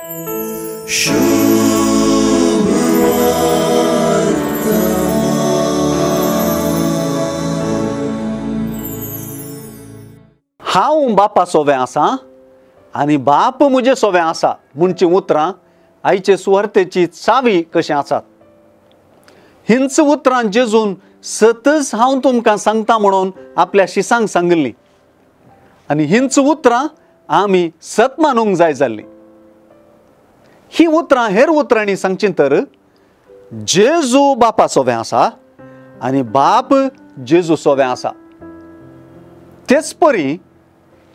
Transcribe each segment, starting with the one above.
हांव बापा सोबे आसा आनी बाप म्हजे सोबे आसा म्हणची उतरां आयचे सुवार्तेची चावी कशी आसात. हिंच उतरां जेजून सतच हांव तुमकां सांगता म्हणून आपल्या शिसांक सांगली आनी हिंच उतरां आमी सत मानूंक जाय जाल्ली. ही उतरां हेर उतरांनी सांगची तर जेजू बापा सोबे आसा आनी बाप जेजू सोबे आसा. तेच परी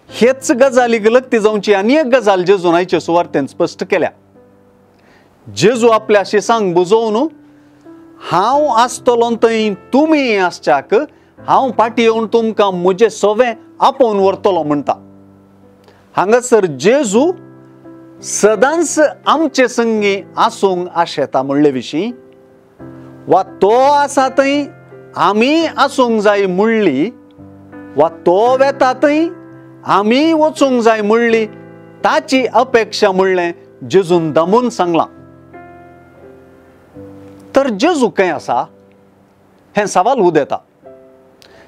हेच गजालीक लक्ती जावची आनी एक गजाल जेजून आयचे सुवार्तेन स्पश्ट केल्या. जेजू आपल्या शिसांक बुजोवन हांव आसतलों थंय तुमी आसच्याक हांव फाटीं येवन तुमकां म्हजें सोबें आपोवन व्हरतलों म्हणटा. हांगासर जेजू सदांच आमचे संगी आसूंक आशेता म्हणले विशीं वा तो आसा थंय आमी आसूंक जाय म्हणली वा तो वेता थंय आमी वचूंक जाय म्हणली ताची अपेक्षा म्हणलें जेजून दमून सांगलां. तर जेजू खंय आसा हें सवाल उदेता.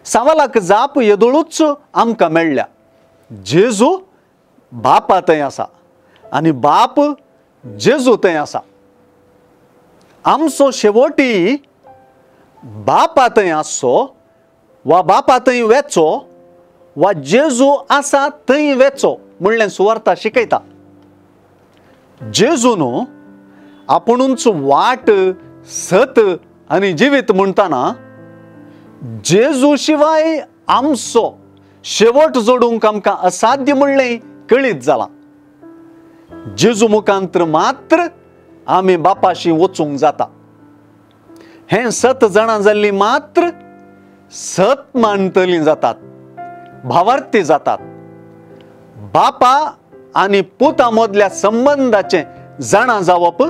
सवालाक जाप येदोळूच आमकां मेळ्ळ्या. जेजू बापा थंय आसा आनी बाप जेजू थंय आसा. आमचो शेवटी बापा थंय आसचो वा बापा थंय वेचो वा जेजू आसा थंय वेचो म्हणलें सुवार्ता शिकयता. जेजू न्हू आपुणूच वाट सत आनी जिवीत म्हणटाना जेजू शिवाय आमचो शेवट जोडूंक आमकां असाध्य म्हणलें कळीत जालां. जेजू मुखांतर मात्र आमी बापाशी वचूंक जाता. हें सत जाणां जाल्ली मात्र सत मानतलीं जातात, भावार्थी जातात. बापा आनी पुता मदल्या संबंदाचें जाणा जावप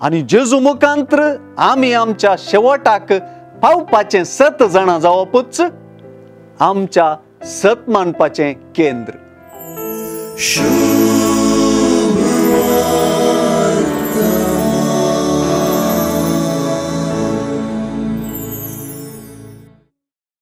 आनी जेजू मुखांतर आमी आमच्या शेवटाक पावपाचें सत जाणा जावपूच आमच्या सत मानपाचें केंद्र.